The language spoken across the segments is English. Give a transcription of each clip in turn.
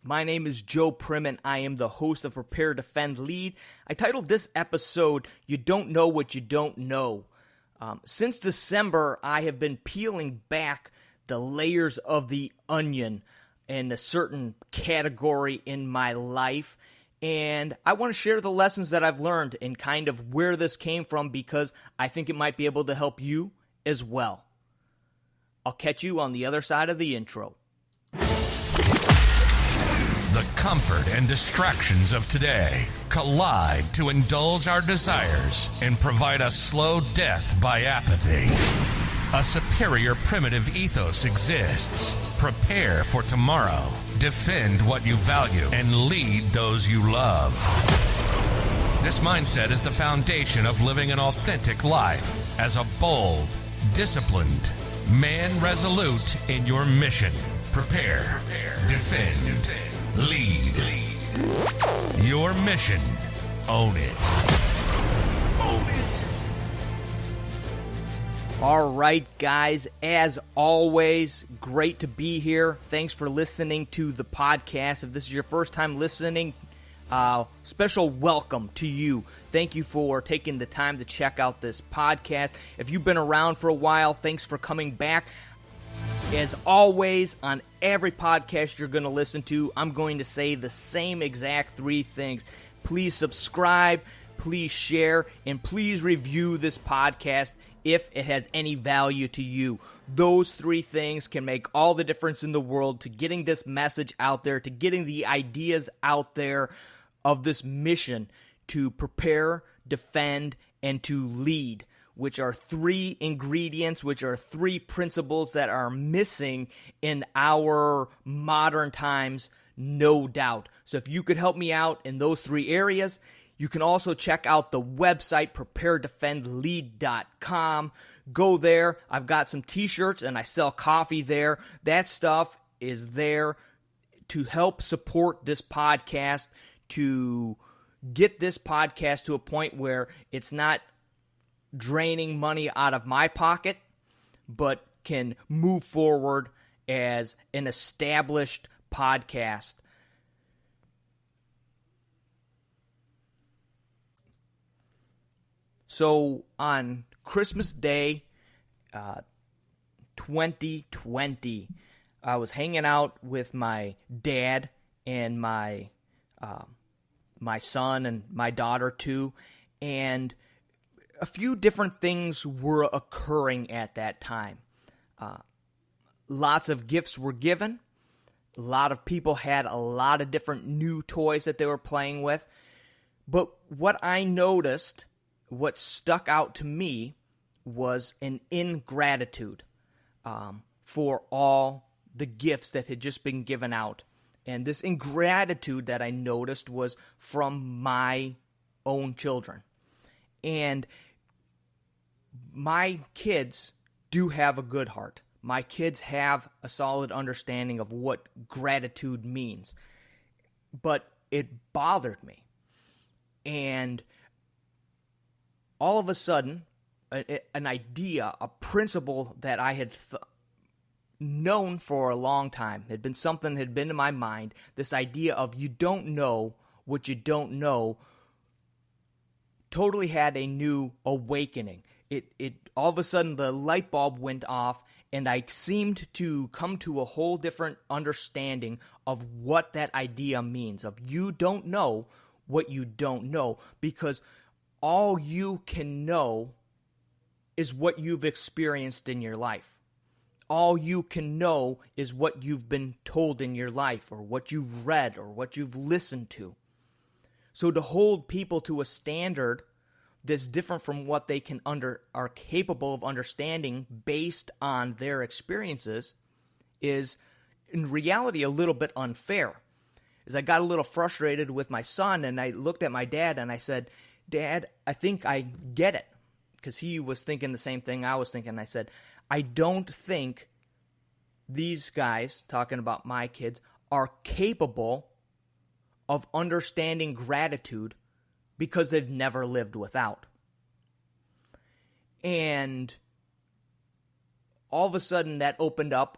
My name is Joe Prim, and I am the host of Prepare.Defend.Lead. I titled this episode, You Don't Know What You Don't Know. Since December, I have been peeling back the layers of the onion in a certain category in my life, and I want to share the lessons that I've learned and kind of where this came from because I think it might be able to help you as well. I'll catch you on the other side of the intro. The comfort and distractions of today collide to indulge our desires and provide a slow death by apathy. A superior primitive ethos exists. Prepare for tomorrow. Defend what you value and lead those you love. This mindset is the foundation of living an authentic life as a bold, disciplined man resolute in your mission. Prepare, defend, lead. Your mission. Own it. All right, guys, as always, great to be here. Thanks for listening to the podcast. If this is your first time listening, special welcome to you. Thank you for taking the time to check out this podcast. If you've been around for a while, thanks for coming back. As always, on every podcast you're going to listen to, I'm going to say the same exact three things. Please subscribe, please share, and please review this podcast if it has any value to you. Those three things can make all the difference in the world to getting this message out there, to getting the ideas out there of this mission to prepare, defend, and to lead, which are three ingredients, which are three principles that are missing in our modern times, no doubt. So if you could help me out in those three areas, you can also check out the website, Prepare.Defend.Lead.com. Go there. I've got some t-shirts and I sell coffee there. That stuff is there to help support this podcast, to get this podcast to a point where it's not draining money out of my pocket, but can move forward as an established podcast. So on Christmas Day, 2020, I was hanging out with my dad and my son and my daughter too, and a few different things were occurring at that time. Lots of gifts were given. A lot of people had a lot of different new toys that they were playing with. But what I noticed, what stuck out to me, was an ingratitude for all the gifts that had just been given out. And this ingratitude that I noticed was from my own children. And my kids do have a good heart. My kids have a solid understanding of what gratitude means. But it bothered me. And all of a sudden, an idea, a principle that I had known for a long time, had been something that had been in my mind, this idea of you don't know what you don't know, totally had a new awakening. It all of a sudden the light bulb went off, and I seemed to come to a whole different understanding of what that idea means, of you don't know what you don't know, because all you can know is what you've experienced in your life. All you can know is what you've been told in your life, or what you've read, or what you've listened to. So to hold people to a standard that's different from what they are capable of understanding based on their experiences is, in reality, a little bit unfair. As I got a little frustrated with my son, and I looked at my dad and I said, "Dad, I think I get it." Because he was thinking the same thing I was thinking. I said, I don't think these guys, talking about my kids, are capable of understanding gratitude because they've never lived without. And all of a sudden that opened up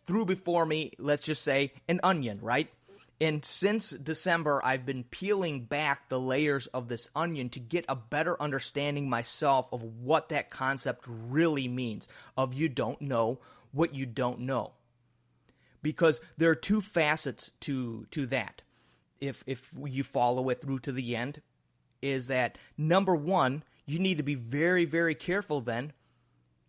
threw before me, let's just say, an onion, right? And since December, I've been peeling back the layers of this onion to get a better understanding myself of what that concept really means, of you don't know what you don't know. Because there are two facets to that, if you follow it through to the end, is that, number one, you need to be very, very careful then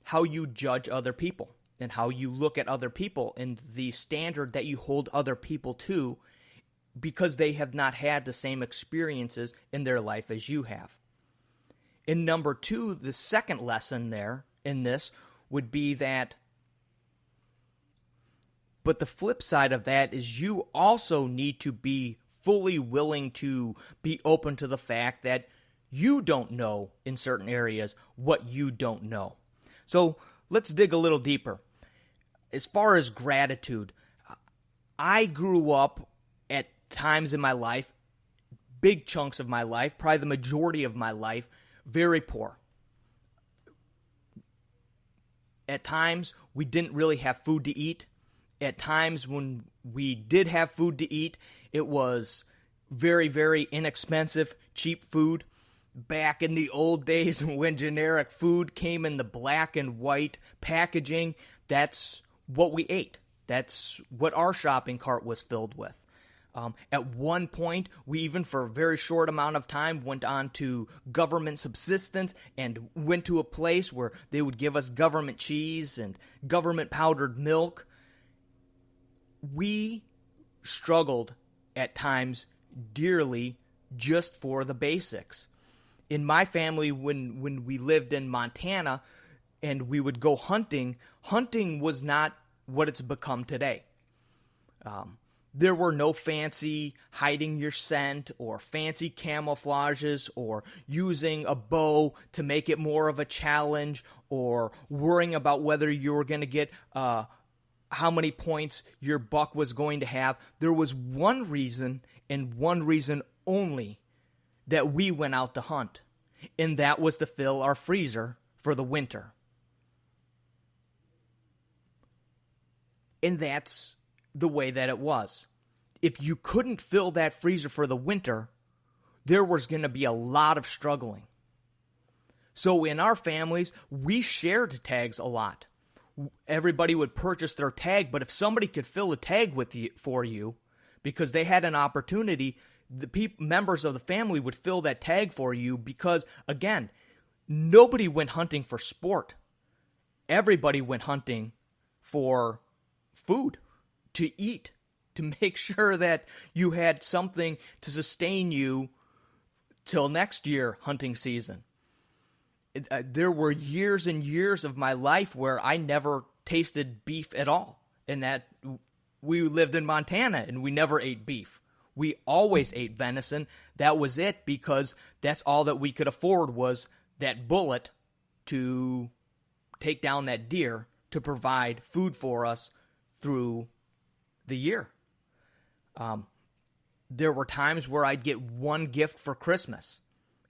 how you judge other people and how you look at other people and the standard that you hold other people to, because they have not had the same experiences in their life as you have. And number two, the second lesson there in this would be that, but the flip side of that is you also need to be fully willing to be open to the fact that you don't know in certain areas what you don't know. So let's dig a little deeper. As far as gratitude, I grew up at times in my life, big chunks of my life, probably the majority of my life, very poor. At times, we didn't really have food to eat. At times when we did have food to eat, it was very, very inexpensive, cheap food. Back in the old days when generic food came in the black and white packaging, that's what we ate. That's what our shopping cart was filled with. At one point, we even for a very short amount of time went on to government subsistence and went to a place where they would give us government cheese and government powdered milk. We struggled at times dearly just for the basics. In my family, when we lived in Montana and we would go hunting, hunting was not what it's become today. There were no fancy hiding your scent or fancy camouflages or using a bow to make it more of a challenge or worrying about whether you were going to get how many points your buck was going to have. There was one reason and one reason only that we went out to hunt, and that was to fill our freezer for the winter. And that's the way that it was. If you couldn't fill that freezer for the winter, there was going to be a lot of struggling. So in our families, we shared tags a lot. Everybody would purchase their tag, but if somebody could fill a tag for you, because they had an opportunity, the members of the family would fill that tag for you because, again, nobody went hunting for sport. Everybody went hunting for food, to eat, to make sure that you had something to sustain you till next year hunting season. There were years and years of my life where I never tasted beef at all, and that we lived in Montana and we never ate beef. We always ate venison. That was it, because that's all that we could afford was that bullet to take down that deer to provide food for us through the year. There were times where I'd get one gift for Christmas,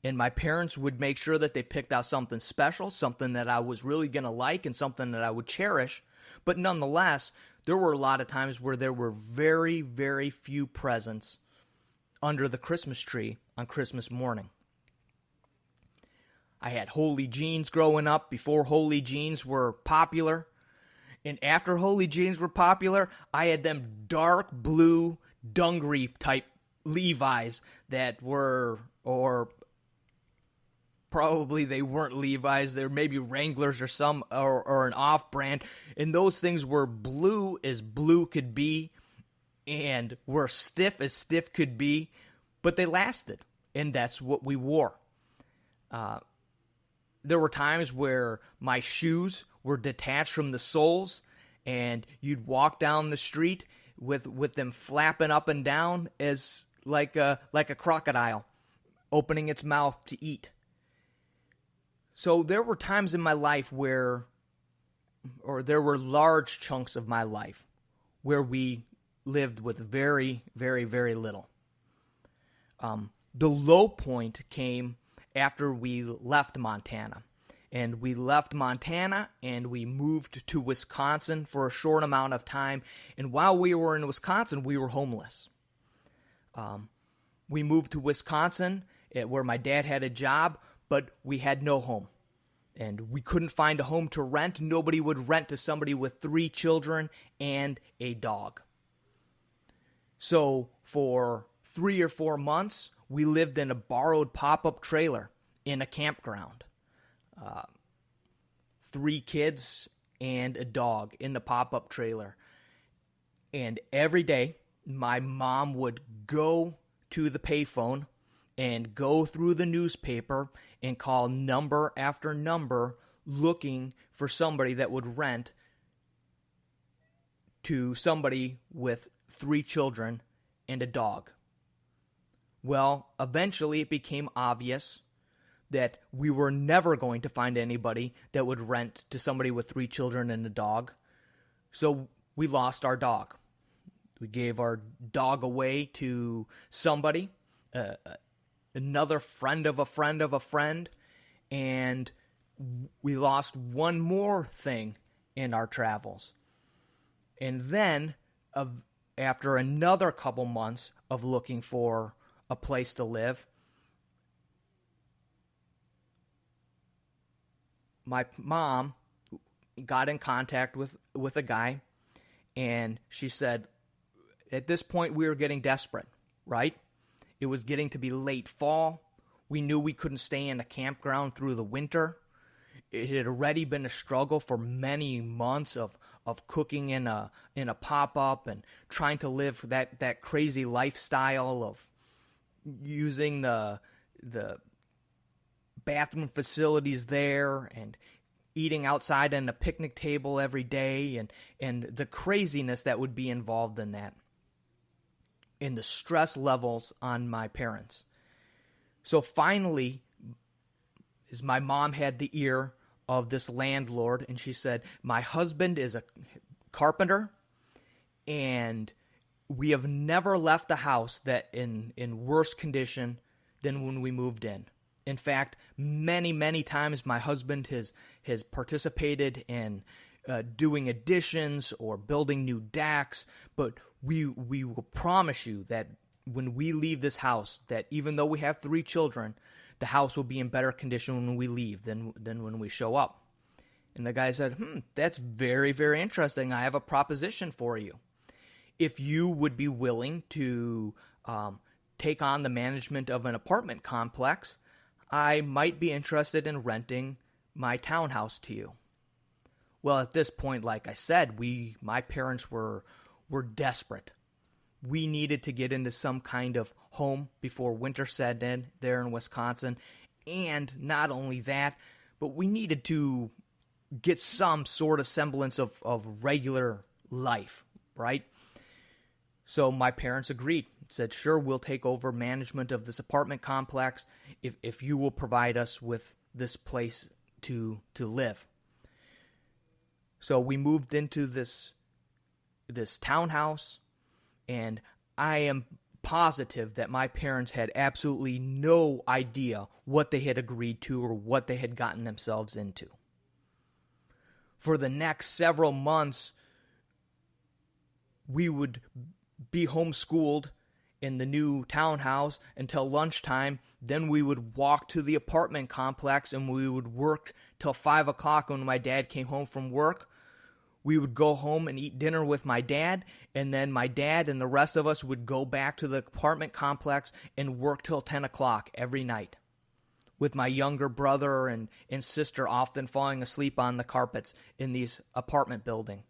and my parents would make sure that they picked out something special, something that I was really going to like and something that I would cherish. But nonetheless, there were a lot of times where there were very, very few presents under the Christmas tree on Christmas morning. I had Holy Jeans growing up before Holy Jeans were popular. And after Holy Jeans were popular, I had them dark blue dungaree type Levi's that were, or probably they weren't Levi's, they were maybe Wranglers or some, or an off-brand. And those things were blue as blue could be and were stiff as stiff could be, but they lasted, and that's what we wore. There were times where my shoes were detached from the soles, and you'd walk down the street with them flapping up and down as like a crocodile opening its mouth to eat. So there were times in my life where, or there were large chunks of my life where we lived with very, very, very little. The low point came after we left Montana. And we left Montana and we moved to Wisconsin for a short amount of time. And while we were in Wisconsin, we were homeless. We moved to Wisconsin where my dad had a job, but we had no home. And we couldn't find a home to rent. Nobody would rent to somebody with 3 children and a dog. So for 3 or 4 months, we lived in a borrowed pop-up trailer in a campground. 3 kids and a dog in the pop-up trailer. And every day, my mom would go to the payphone and go through the newspaper and call number after number looking for somebody that would rent to somebody with 3 children and a dog. Well, eventually it became obvious that we were never going to find anybody that would rent to somebody with 3 children and a dog. So we lost our dog. We gave our dog away to somebody, another friend of a friend of a friend, and we lost one more thing in our travels. And then, after another couple months of looking for a place to live, my mom got in contact with a guy, and she said, at this point we were getting desperate, right? It was getting to be late fall. We knew we couldn't stay in a campground through the winter. It had already been a struggle for many months of cooking in a pop-up and trying to live that crazy lifestyle of using the bathroom facilities there and eating outside on a picnic table every day, and the craziness that would be involved in that, and the stress levels on my parents. So finally, as my mom had the ear of this landlord, and she said, my husband is a carpenter, and we have never left a house that in worse condition than when we moved in. In fact, many, many times my husband has participated in doing additions or building new decks, but we will promise you that when we leave this house, that even though we have 3 children, the house will be in better condition when we leave than when we show up. And the guy said, that's very, very interesting. I have a proposition for you. If you would be willing to take on the management of an apartment complex, I might be interested in renting my townhouse to you. Well, at this point, like I said, my parents were desperate. We needed to get into some kind of home before winter set in there in Wisconsin. And not only that, but we needed to get some sort of semblance of regular life, right? So my parents agreed, said, sure, we'll take over management of this apartment complex if you will provide us with this place to live. So we moved into this townhouse, and I am positive that my parents had absolutely no idea what they had agreed to or what they had gotten themselves into. For the next several months, we would be homeschooled in the new townhouse until lunchtime. Then we would walk to the apartment complex and we would work till 5 o'clock when my dad came home from work. We would go home and eat dinner with my dad, and then my dad and the rest of us would go back to the apartment complex and work till 10 o'clock every night, with my younger brother and sister often falling asleep on the carpets in these apartment building.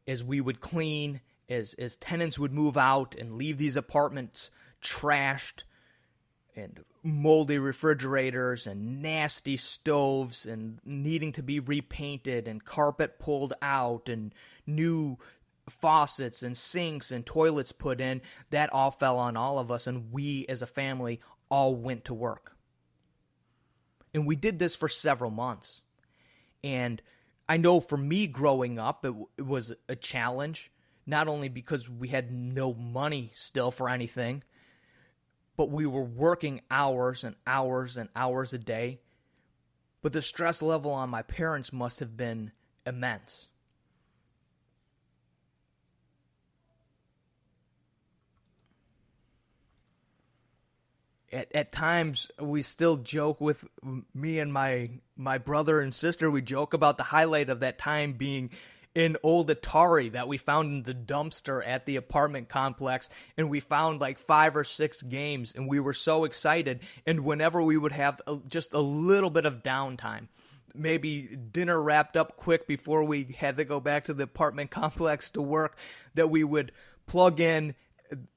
As we would clean, as tenants would move out and leave these apartments trashed, and moldy refrigerators and nasty stoves and needing to be repainted and carpet pulled out and new faucets and sinks and toilets put in, that all fell on all of us, and we as a family all went to work. And we did this for several months. And I know for me growing up, it was a challenge, not only because we had no money still for anything, but we were working hours and hours and hours a day. But the stress level on my parents must have been immense. At times, we still joke with me and my brother and sister. We joke about the highlight of that time being an old Atari that we found in the dumpster at the apartment complex, and we found like 5 or 6 games, and we were so excited. And whenever we would have just a little bit of downtime, maybe dinner wrapped up quick before we had to go back to the apartment complex to work, that we would plug in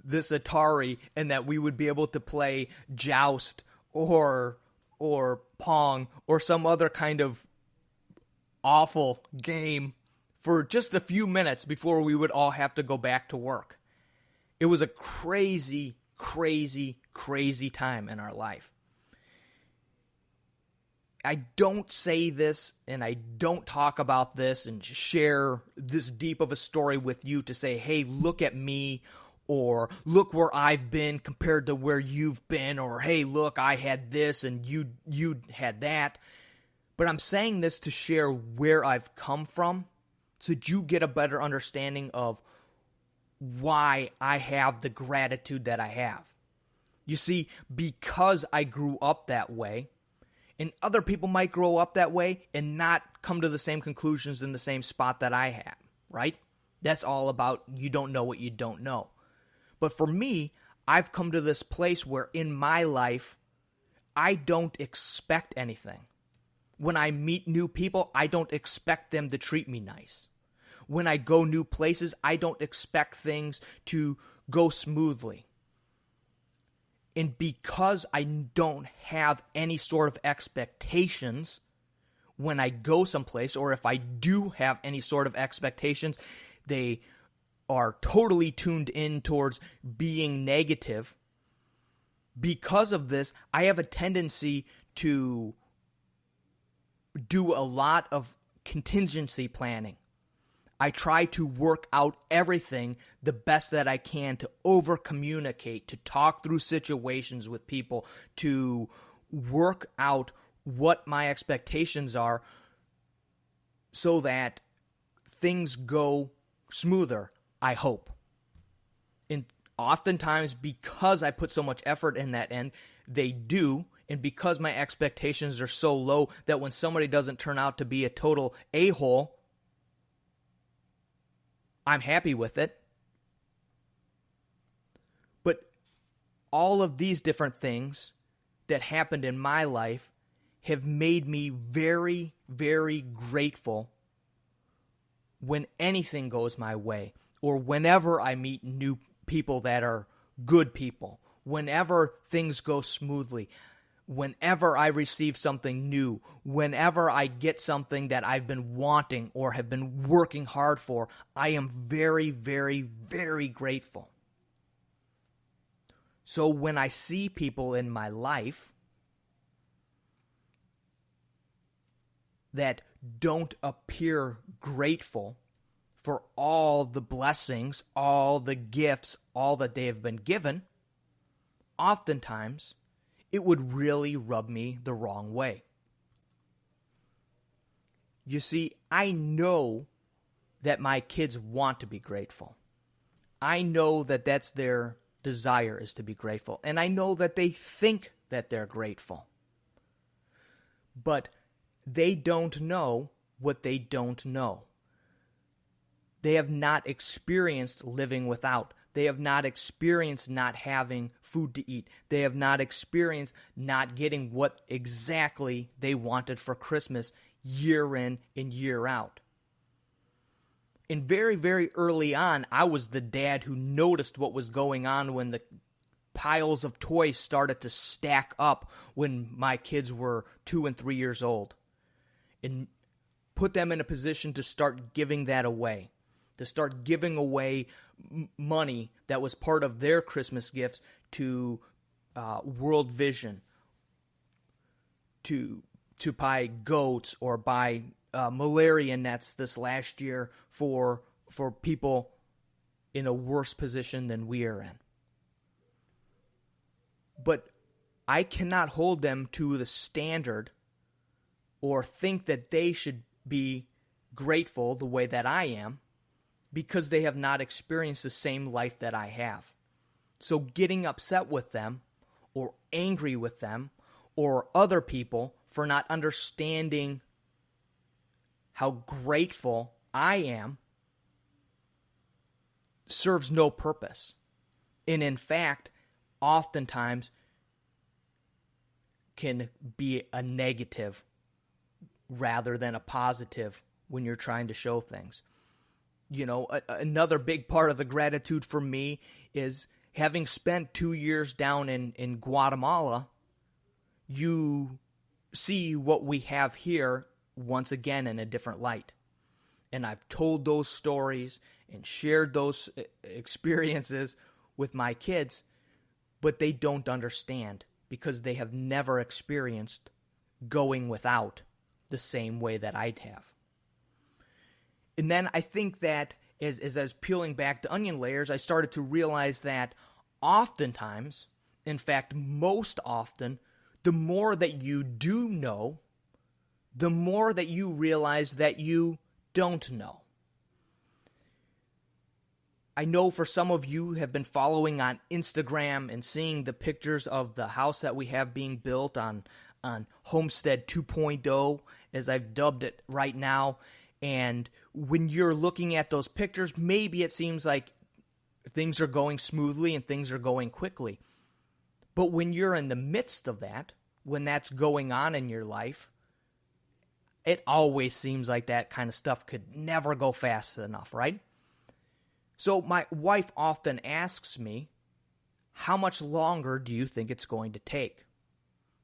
this Atari and that we would be able to play Joust or Pong or some other kind of awful game for just a few minutes before we would all have to go back to work. It was a crazy, crazy, crazy time in our life. I don't say this and I don't talk about this and share this deep of a story with you to say, hey, look at me, or look where I've been compared to where you've been, or hey, look, I had this and you had that. But I'm saying this to share where I've come from so that you get a better understanding of why I have the gratitude that I have. You see, because I grew up that way, and other people might grow up that way and not come to the same conclusions in the same spot that I have, right? That's all about you don't know what you don't know. But for me, I've come to this place where in my life, I don't expect anything. When I meet new people, I don't expect them to treat me nice. When I go new places, I don't expect things to go smoothly. And because I don't have any sort of expectations when I go someplace, or if I do have any sort of expectations, they are totally tuned in towards being negative. Because of this, I have a tendency to do a lot of contingency planning. I try to work out everything the best that I can, to over-communicate, to talk through situations with people, to work out what my expectations are so that things go smoother, I hope. And oftentimes, because I put so much effort in that end, they do. And because my expectations are so low that when somebody doesn't turn out to be a total a-hole, I'm happy with it. But all of these different things that happened in my life have made me very, very grateful when anything goes my way, or whenever I meet new people that are good people, whenever things go smoothly, whenever I receive something new, whenever I get something that I've been wanting or have been working hard for, I am very, very, very grateful. So when I see people in my life that don't appear grateful for all the blessings, all the gifts, all that they have been given, oftentimes it would really rub me the wrong way. You see, I know that my kids want to be grateful. I know that that's their desire, is to be grateful. And I know that they think that they're grateful. But they don't know what they don't know. They have not experienced living without. They have not experienced not having food to eat. They have not experienced not getting what exactly they wanted for Christmas year in and year out. And very, very early on, I was the dad who noticed what was going on when the piles of toys started to stack up when my kids were 2 and 3 years old, and put them in a position to start giving that away, to start giving away money that was part of their Christmas gifts to World Vision, to buy goats or buy malaria nets this last year for people in a worse position than we are in. But I cannot hold them to the standard or think that they should be grateful the way that I am because they have not experienced the same life that I have. So getting upset with them or angry with them or other people for not understanding how grateful I am serves no purpose. And in fact, oftentimes can be a negative rather than a positive when you're trying to show things. You know, another big part of the gratitude for me is having spent 2 years down in Guatemala, you see what we have here once again in a different light. And I've told those stories and shared those experiences with my kids, but they don't understand because they have never experienced going without the same way that I'd have. And then I think that as I was peeling back the onion layers, I started to realize that oftentimes, in fact, most often, the more that you do know, the more that you realize that you don't know. I know for some of you have been following on Instagram and seeing the pictures of the house that we have being built on Homestead 2.0, as I've dubbed it right now. And when you're looking at those pictures, maybe it seems like things are going smoothly and things are going quickly. But when you're in the midst of that, when that's going on in your life, it always seems like that kind of stuff could never go fast enough, right? So my wife often asks me, how much longer do you think it's going to take?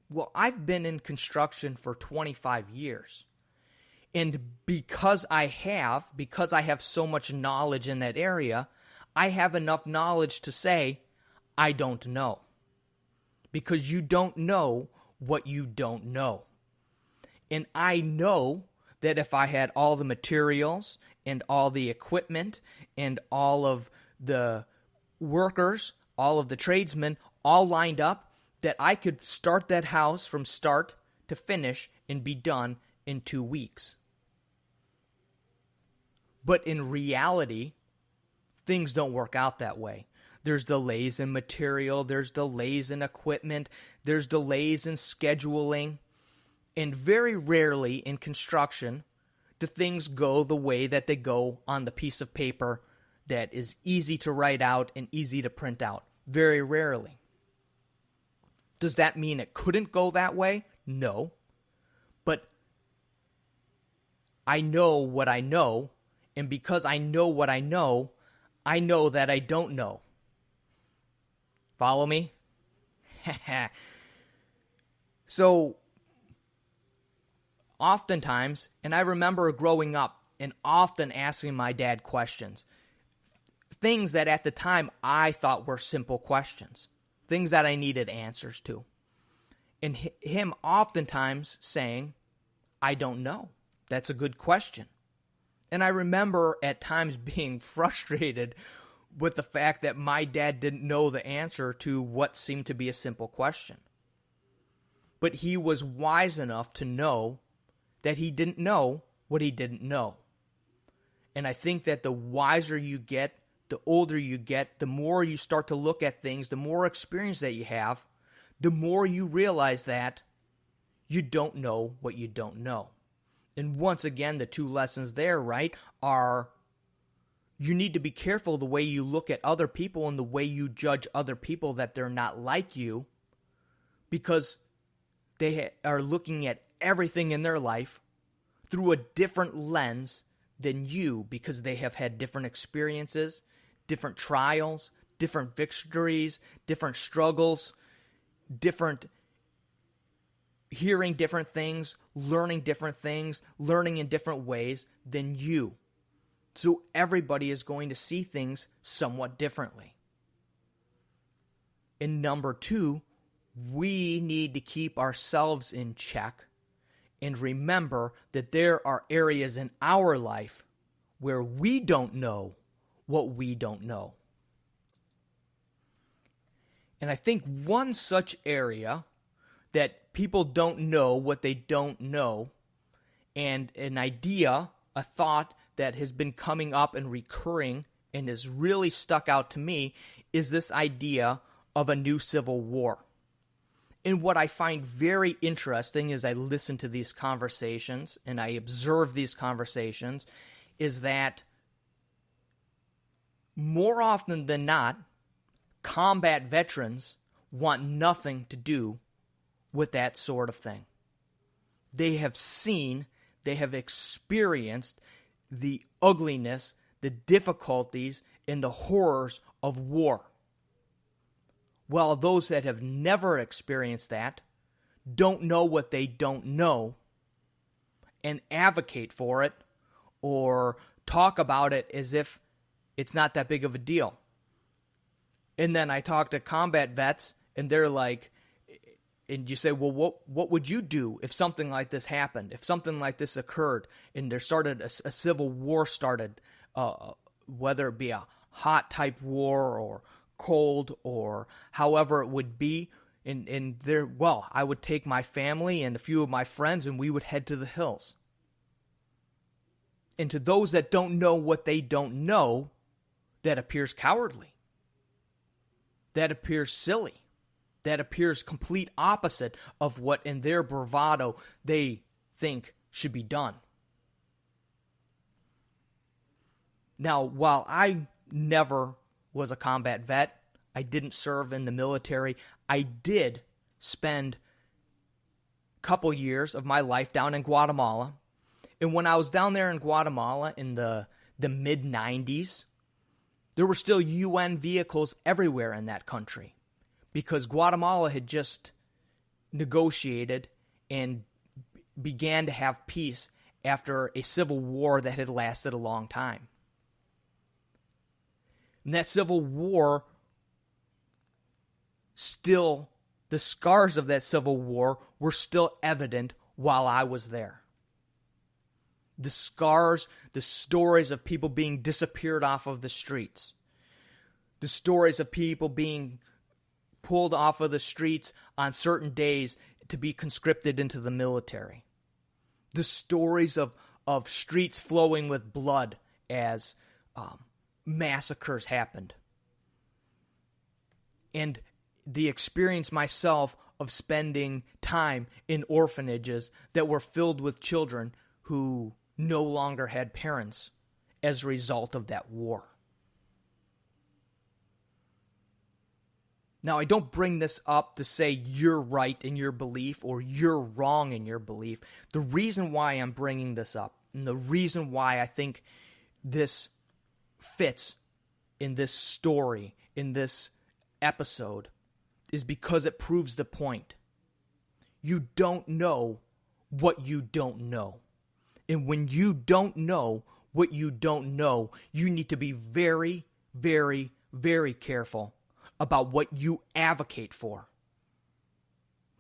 Well, I've been in construction for 25 years. And because I have so much knowledge in that area, I have enough knowledge to say, I don't know. Because you don't know what you don't know. And I know that if I had all the materials and all the equipment and all of the workers, all of the tradesmen, all lined up, that I could start that house from start to finish and be done in 2 weeks. But in reality, things don't work out that way. There's delays in material, there's delays in equipment, there's delays in scheduling, and very rarely in construction do things go the way that they go on the piece of paper that is easy to write out and easy to print out. Very rarely. Does that mean it couldn't go that way? No. But I know what I know, and because I know what I know that I don't know. Follow me? So, oftentimes, and I remember growing up and often asking my dad questions, things that at the time I thought were simple questions, things that I needed answers to. And him oftentimes saying, I don't know. That's a good question. And I remember at times being frustrated with the fact that my dad didn't know the answer to what seemed to be a simple question. But he was wise enough to know that he didn't know what he didn't know. And I think that the wiser you get, the older you get, the more you start to look at things, the more experience that you have, the more you realize that you don't know what you don't know. And once again, the two lessons there, right, are you need to be careful the way you look at other people and the way you judge other people that they're not like you, because they are looking at everything in their life through a different lens than you, because they have had different experiences, different trials, different victories, different struggles, different hearing different things, learning different things, learning in different ways than you. So everybody is going to see things somewhat differently. And number two, we need to keep ourselves in check and remember that there are areas in our life where we don't know what we don't know. And I think one such area that people don't know what they don't know And an idea, a thought that has been coming up and recurring and has really stuck out to me is this idea of a new civil war. And what I find very interesting as I listen to these conversations and I observe these conversations is that more often than not, combat veterans want nothing to do with that sort of thing. They have seen, they have experienced the ugliness, the difficulties, and the horrors of war. While those that have never experienced that don't know what they don't know and advocate for it or talk about it as if it's not that big of a deal. And then I talk to combat vets and they're like, and you say, well, what would you do if something like this happened, if something like this occurred, and there started a civil war started, whether it be a hot type war or cold or however it would be, and there, well, I would take my family and a few of my friends and we would head to the hills. And to those that don't know what they don't know, that appears cowardly. That appears silly. That appears complete opposite of what in their bravado they think should be done. Now, while I never was a combat vet, I didn't serve in the military, I did spend a couple years of my life down in Guatemala. And when I was down there in Guatemala in the mid-90s, there were still UN vehicles everywhere in that country because Guatemala had just negotiated and began to have peace after a civil war that had lasted a long time. And that civil war, still, the scars of that civil war were still evident while I was there. The scars, the stories of people being disappeared off of the streets. The stories of people being pulled off of the streets on certain days to be conscripted into the military. The stories of streets flowing with blood as massacres happened. And the experience myself of spending time in orphanages that were filled with children who no longer had parents as a result of that war. Now, I don't bring this up to say you're right in your belief or you're wrong in your belief. The reason why I'm bringing this up and the reason why I think this fits in this story, in this episode, is because it proves the point. You don't know what you don't know. And when you don't know what you don't know, you need to be very, very, very careful about what you advocate for,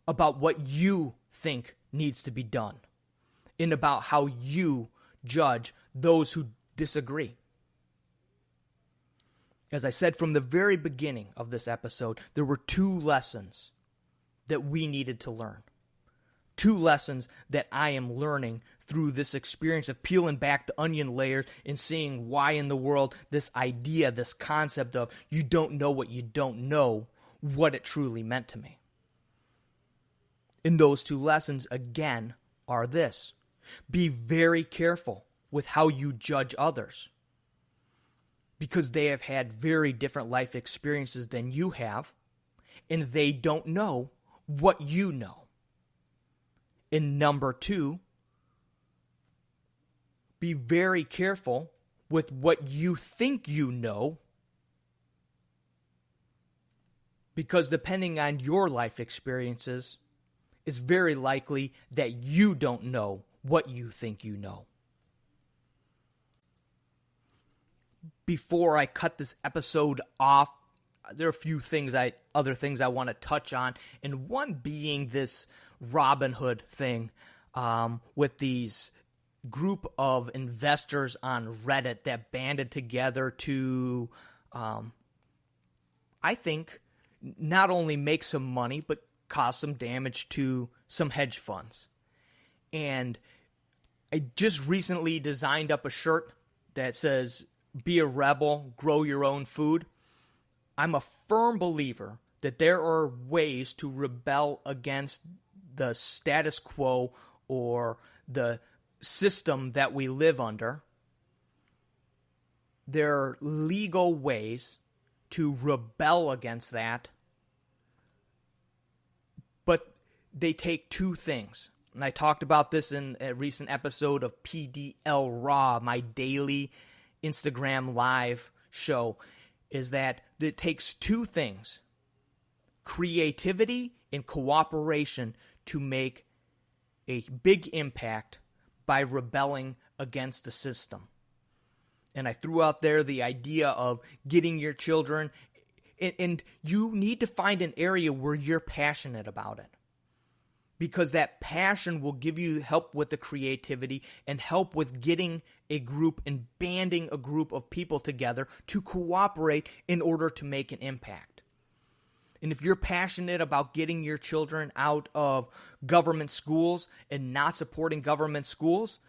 about what you think needs to be done, and about how you judge those who disagree. As I said from the very beginning of this episode, there were two lessons that we needed to learn. Two lessons that I am learning through this experience of peeling back the onion layers and seeing why in the world this idea, this concept of you don't know what you don't know, what it truly meant to me. And those two lessons, again, are this. Be very careful with how you judge others, because they have had very different life experiences than you have, and they don't know what you know. And number two, be very careful with what you think you know, because depending on your life experiences, it's very likely that you don't know what you think you know. Before I cut this episode off, there are a few other things I want to touch on, and one being this Robin Hood thing with these group of investors on Reddit that banded together to, I think, not only make some money, but cause some damage to some hedge funds. And I just recently designed up a shirt that says, "Be a rebel, grow your own food." I'm a firm believer that there are ways to rebel against the status quo or the system that we live under. There are legal ways to rebel against that, but they take two things. And I talked about this in a recent episode of PDL Raw, my daily Instagram live show, is that it takes two things: creativity and cooperation to make a big impact by rebelling against the system. And I threw out there the idea of getting your children, and you need to find an area where you're passionate about it, because that passion will give you help with the creativity and help with getting a group and banding a group of people together to cooperate in order to make an impact. And if you're passionate about getting your children out of government schools and not supporting government schools,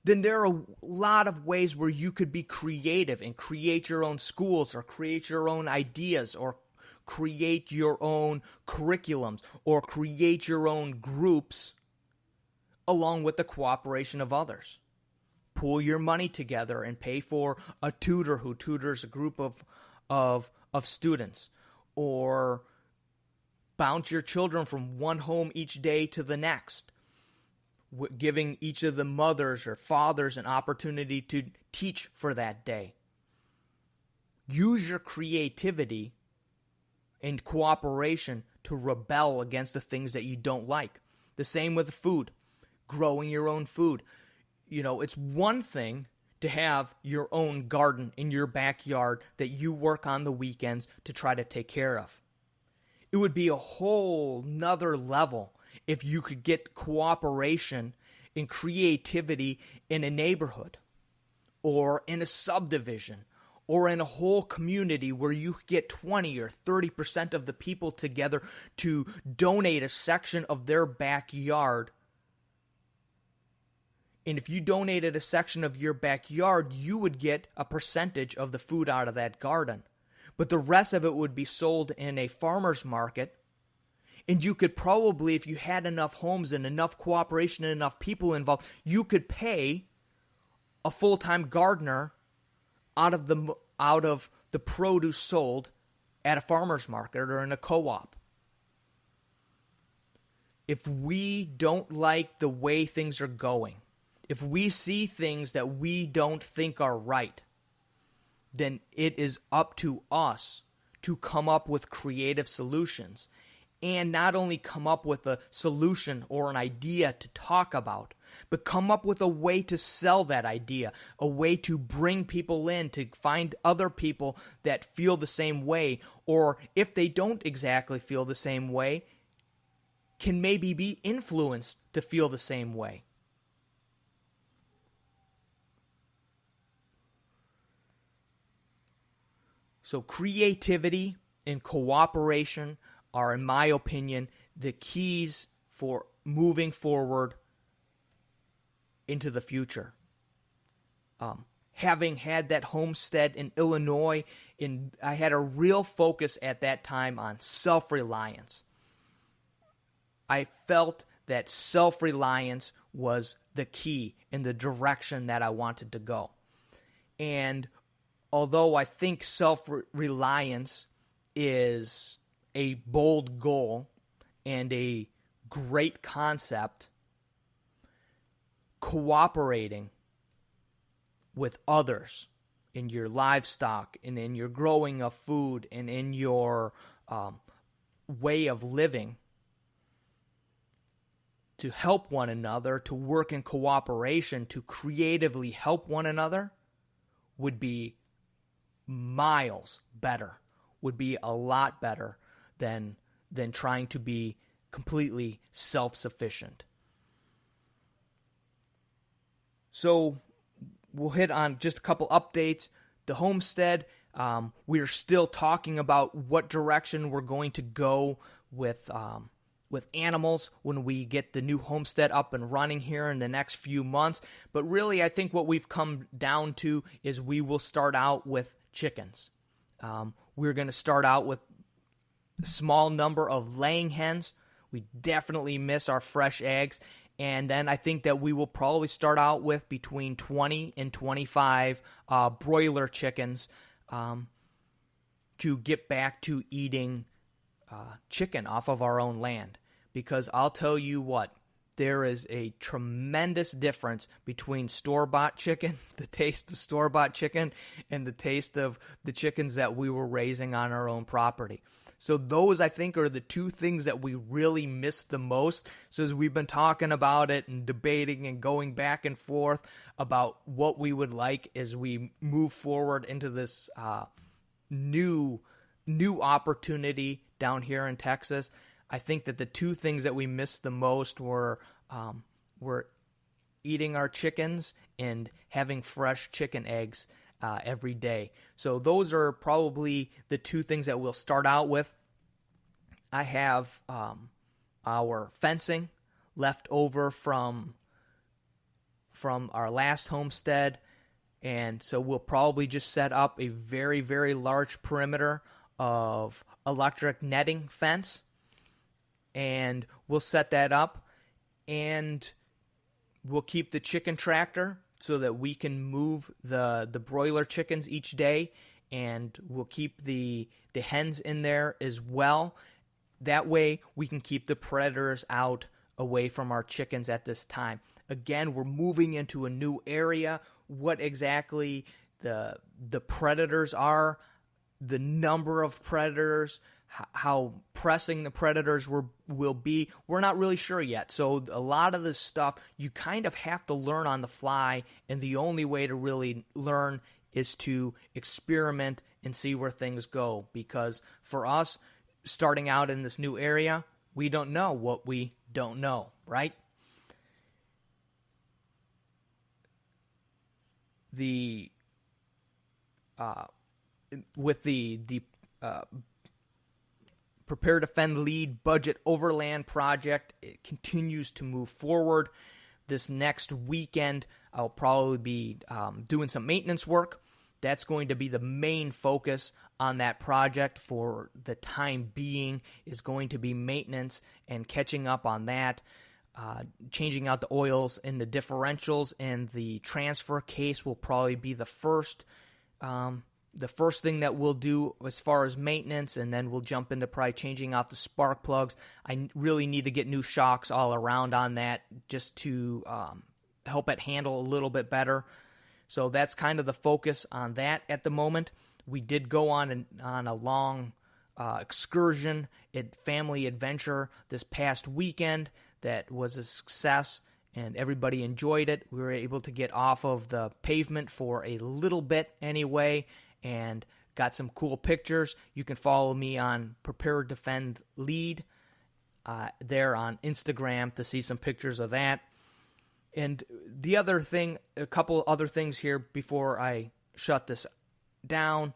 then there are a lot of ways where you could be creative and create your own schools or create your own ideas or create your own curriculums or create your own groups along with the cooperation of others. Pool your money together and pay for a tutor who tutors a group of students, or bounce your children from one home each day to the next, giving each of the mothers or fathers an opportunity to teach for that day. Use your creativity and cooperation to rebel against the things that you don't like. The same with food, growing your own food. You know, it's one thing to have your own garden in your backyard that you work on the weekends to try to take care of. It would be a whole nother level if you could get cooperation and creativity in a neighborhood or in a subdivision or in a whole community where you get 20 or 30% of the people together to donate a section of their backyard. And if you donated a section of your backyard, you would get a percentage of the food out of that garden. But the rest of it would be sold in a farmer's market. And you could probably, if you had enough homes and enough cooperation and enough people involved, you could pay a full-time gardener out of the produce sold at a farmer's market or in a co-op. If we don't like the way things are going, if we see things that we don't think are right, then it is up to us to come up with creative solutions. And not only come up with a solution or an idea to talk about, but come up with a way to sell that idea, a way to bring people in, to find other people that feel the same way, or if they don't exactly feel the same way, can maybe be influenced to feel the same way. So creativity and cooperation are, in my opinion, the keys for moving forward into the future. Having had that homestead in Illinois, I had a real focus at that time on self-reliance. I felt that self-reliance was the key in the direction that I wanted to go. And although I think self-reliance is a bold goal and a great concept, cooperating with others in your livestock and in your growing of food and in your way of living to help one another, to work in cooperation, to creatively help one another would be miles better, would be a lot better than trying to be completely self-sufficient. So we'll hit on just a couple updates. The homestead, we're still talking about what direction we're going to go with animals when we get the new homestead up and running here in the next few months. But really, I think what we've come down to is we will start out with chickens. We're going to start out with a small number of laying hens. We definitely miss our fresh eggs. And then I think that we will probably start out with between 20 and 25 broiler chickens to get back to eating chicken off of our own land. Because I'll tell you what, there is a tremendous difference between store-bought chicken, the taste of store-bought chicken, and the taste of the chickens that we were raising on our own property. So those, I think, are the two things that we really miss the most. So as we've been talking about it and debating and going back and forth about what we would like as we move forward into this new opportunity down here in Texas, I think that the two things that we missed the most were eating our chickens and having fresh chicken eggs every day. So those are probably the two things that we'll start out with. I have our fencing left over from our last homestead, and so we'll probably just set up a very, very large perimeter of electric netting fence, and we'll set that up, and we'll keep the chicken tractor so that we can move the broiler chickens each day, and we'll keep the hens in there as well. That way we can keep the predators out away from our chickens at this time. Again, we're moving into a new area. What exactly the predators are, the number of predators, how pressing the predators will be, we're not really sure yet. So a lot of this stuff you kind of have to learn on the fly, and the only way to really learn is to experiment and see where things go. Because for us, starting out in this new area, we don't know what we don't know, right? With the Prepare.Defend.Lead budget overland project, it continues to move forward. This next weekend, I'll probably be doing some maintenance work. That's going to be the main focus on that project for the time being, is going to be maintenance and catching up on that. Changing out the oils in the differentials, and the transfer case will probably be the first thing that we'll do as far as maintenance, and then we'll jump into probably changing out the spark plugs. I really need to get new shocks all around on that just to help it handle a little bit better. So that's kind of the focus on that at the moment. We did go on a long excursion at family adventure this past weekend that was a success, and everybody enjoyed it. We were able to get off of the pavement for a little bit anyway, and got some cool pictures. You can follow me on Prepare.Defend.Lead there on Instagram to see some pictures of that. And the other thing, a couple other things here before I shut this down.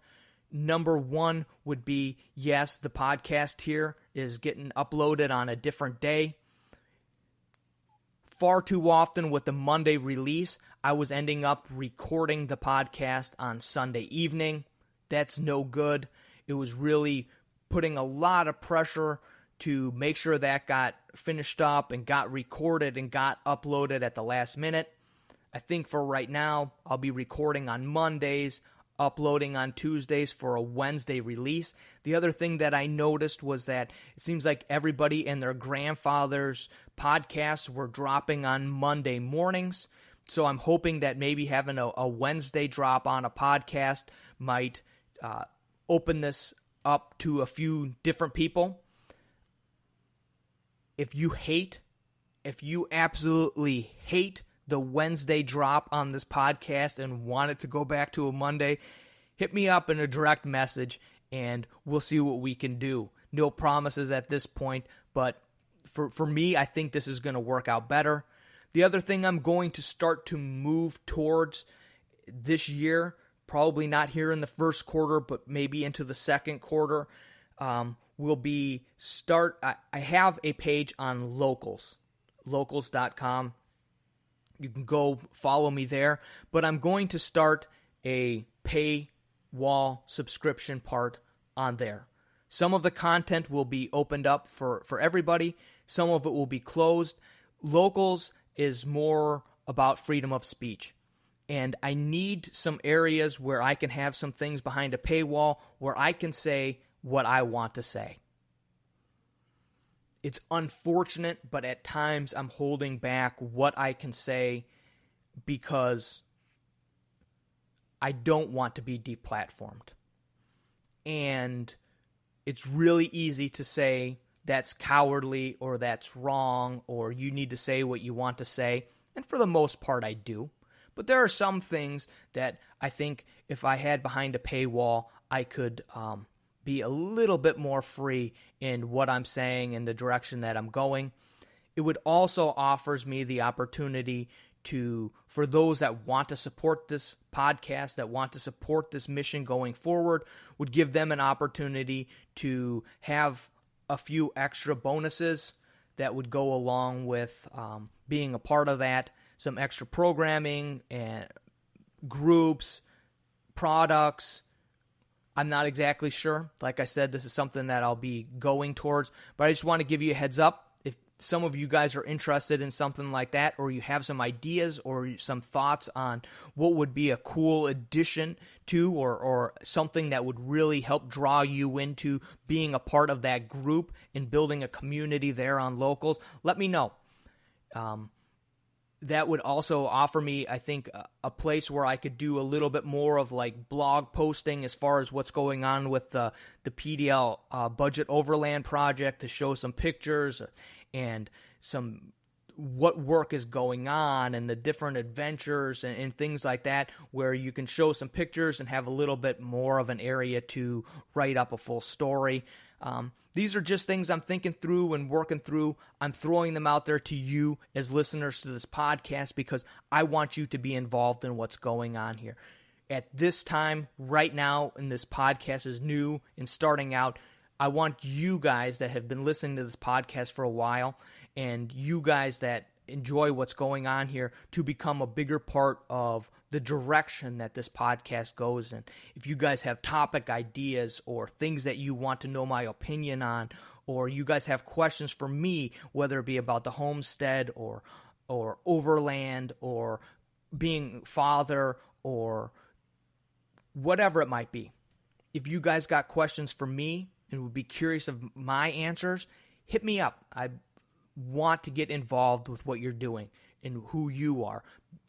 Number one would be, yes, the podcast here is getting uploaded on a different day. Far too often with the Monday release, I was ending up recording the podcast on Sunday evening. That's no good. It was really putting a lot of pressure to make sure that got finished up and got recorded and got uploaded at the last minute. I think for right now, I'll be recording on Mondays, uploading on Tuesdays for a Wednesday release. The other thing that I noticed was that it seems like everybody and their grandfather's podcasts were dropping on Monday mornings. So I'm hoping that maybe having a Wednesday drop on a podcast might open this up to a few different people. If you absolutely hate the Wednesday drop on this podcast and want it to go back to a Monday, hit me up in a direct message and we'll see what we can do. No promises at this point, but for me, I think this is going to work out better. The other thing I'm going to start to move towards this year, probably not here in the first quarter, but maybe into the second quarter, will be I have a page on locals.com. You can go follow me there, but I'm going to start a paywall subscription part on there. Some of the content will be opened up for everybody. Some of it will be closed. Locals is more about freedom of speech. And I need some areas where I can have some things behind a paywall where I can say what I want to say. It's unfortunate, but at times I'm holding back what I can say because I don't want to be deplatformed. And it's really easy to say that's cowardly or that's wrong or you need to say what you want to say. And for the most part, I do. But there are some things that I think if I had behind a paywall, I could be a little bit more free in what I'm saying and the direction that I'm going. It would also offers me the opportunity for those that want to support this podcast, that want to support this mission going forward, would give them an opportunity to have a few extra bonuses that would go along with being a part of that. Some extra programming and groups, products. I'm not exactly sure. Like I said, this is something that I'll be going towards, but I just want to give you a heads up. If some of you guys are interested in something like that, or you have some ideas or some thoughts on what would be a cool addition to or something that would really help draw you into being a part of that group and building a community there on Locals, let me know. That would also offer me, I think, a place where I could do a little bit more of like blog posting as far as what's going on with the PDL budget overland project, to show some pictures and some what work is going on and the different adventures and things like that, where you can show some pictures and have a little bit more of an area to write up a full story. These are just things I'm thinking through and working through. I'm throwing them out there to you as listeners to this podcast because I want you to be involved in what's going on here. At this time, right now, and this podcast is new and starting out, I want you guys that have been listening to this podcast for a while and you guys that enjoy what's going on here to become a bigger part of the direction that this podcast goes in. If you guys have topic ideas or things that you want to know my opinion on, or you guys have questions for me, whether it be about the homestead or overland or being father or whatever it might be. If you guys got questions for me and would be curious of my answers, hit me up. I want to get involved with what you're doing and who you are.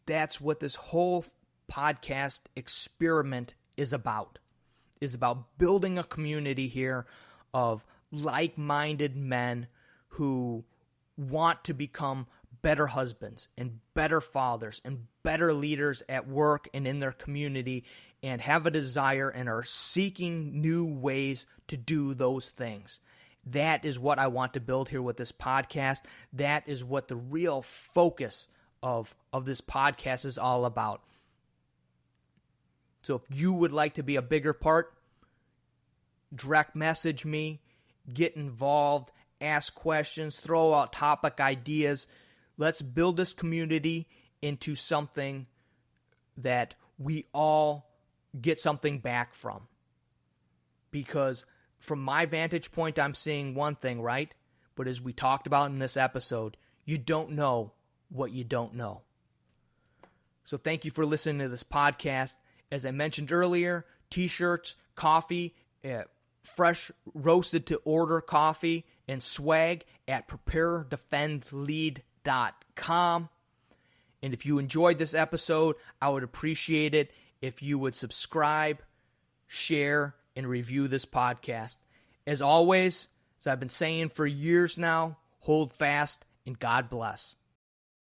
That's what this whole podcast experiment is about building a community here of like-minded men who want to become better husbands and better fathers and better leaders at work and in their community, and have a desire and are seeking new ways to do those things. That is what I want to build here with this podcast. That is what the real focus of this podcast is all about. So if you would like to be a bigger part, direct message me, get involved, ask questions, throw out topic ideas. Let's build this community into something that we all get something back from. Because from my vantage point, I'm seeing one thing, right? But as we talked about in this episode, you don't know what you don't know. So thank you for listening to this podcast. As I mentioned earlier, t-shirts, coffee, fresh roasted to order coffee, and swag at Prepare.Defend.Lead.com. And if you enjoyed this episode, I would appreciate it if you would subscribe, share, and review this podcast. As always, as I've been saying for years now, hold fast and God bless.